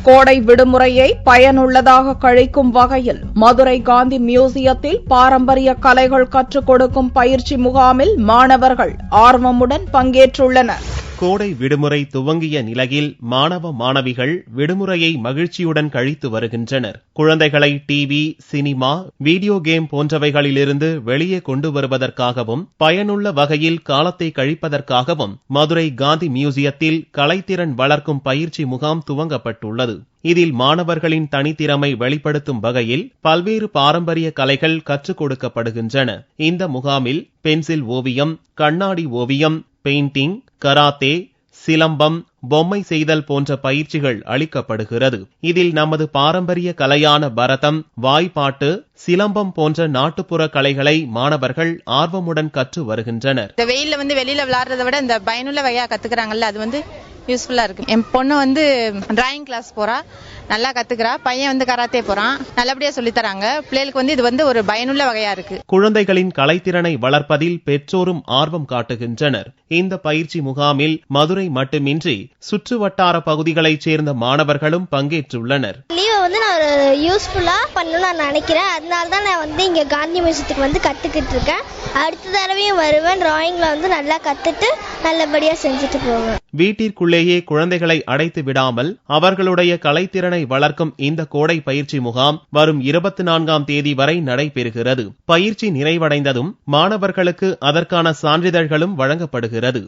கோடை விடுமுறையை பயனுள்ளதாக கழிக்கும் வகையில் மதுரை காந்தி மியூசியத்தில் பாரம்பரிய கலைகள் கற்றுக் கொடுக்கும் பயிற்சி முகாமில் மாணவர்கள் ஆர்வமுடன் பங்கேற்றுள்ளனர். கோடை விடுமுறை துவங்கிய நிலையில் மாணவ மாணவிகள் விடுமுறையை மகிழ்ச்சியுடன் கழித்து வருகின்றனர். குழந்தைகளை டிவி, சினிமா, வீடியோ கேம் போன்றவைகளிலிருந்து வெளியே கொண்டு வருவதற்காகவும் பயனுள்ள வகையில் காலத்தை கழிப்பதற்காகவும் மதுரை காந்தி மியூசியத்தில் கலைத்திறன் வளர்க்கும் பயிற்சி முகாம் துவங்கப்பட்டுள்ளது. இதில் மாணவர்களின் தனித்திறமை வெளிப்படுத்தும் வகையில் பல்வேறு பாரம்பரிய கலைகள் கற்றுக் கொடுக்கப்படுகின்றன. இந்த முகாமில் பென்சில் ஓவியம், கண்ணாடி ஓவியம், பெயிண்டிங், கராத்தே, சிலம்பம், பொம்மை செய்தல் போன்ற பயிற்சிகள் அளிக்கப்படுகிறது. இதில் நமது பாரம்பரிய கலையான பரதம், வாய்ப்பாட்டு, சிலம்பம் போன்ற நாட்டுப்புற கலைகளை மாணவர்கள் ஆர்வமுடன் கற்று வருகின்றனர். இந்த வெயில்ல வெளியில விளையாடுறதை விட இந்த பயனுள்ள வகையா கத்துக்கிறாங்கல்ல, அது யூஸ்ஃபுல்லா இருக்கு. என் பொண்ணு டிராயிங் கிளாஸ் போறா, நல்லா கத்துக்கிறா. பையன் கராத்தே போறான், நல்லபடியா சொல்லித் தராங்க. பிள்ளைகளுக்கு இது ஒரு பயனுள்ள வகையா இருக்கு. குழந்தைகளின் கலைத்திறனை வளர்ப்பதில் பெற்றோரும் ஆர்வம் காட்டுகின்றனர். இந்த பயிற்சி முகாமில் மதுரை மட்டுமின்றி சுற்று வட்டார பகுதிகளைச் சேர்ந்த மாணவர்களும் பங்கேற்றுள்ளனர். நான் யூஸ்ஃபுல்லா பண்ணணும்னு நான் நினைக்கிறேன். அதனால தான் நான் இங்க காந்தி மியூசியத்துக்கு கத்துக்கிட்டு இருக்கேன். அடுத்த தடவையும் வருவேன். டிராயிங்ல நல்லா கத்துட்டு நல்லபடியா செஞ்சுட்டு போவேன். வீட்டிற்குள்ளேயே குழந்தைகளை அடைத்து விடாமல் அவர்களுடைய கலைத்திறனை வளர்க்கும் இந்த கோடை பயிற்சி முகாம் வரும் 24ஆம் தேதி வரை நடைபெறுகிறது. பயிற்சி நிறைவடைந்ததும் மாணவர்களுக்கு அதற்கான சான்றிதழ்களும் வழங்கப்படுகிறது.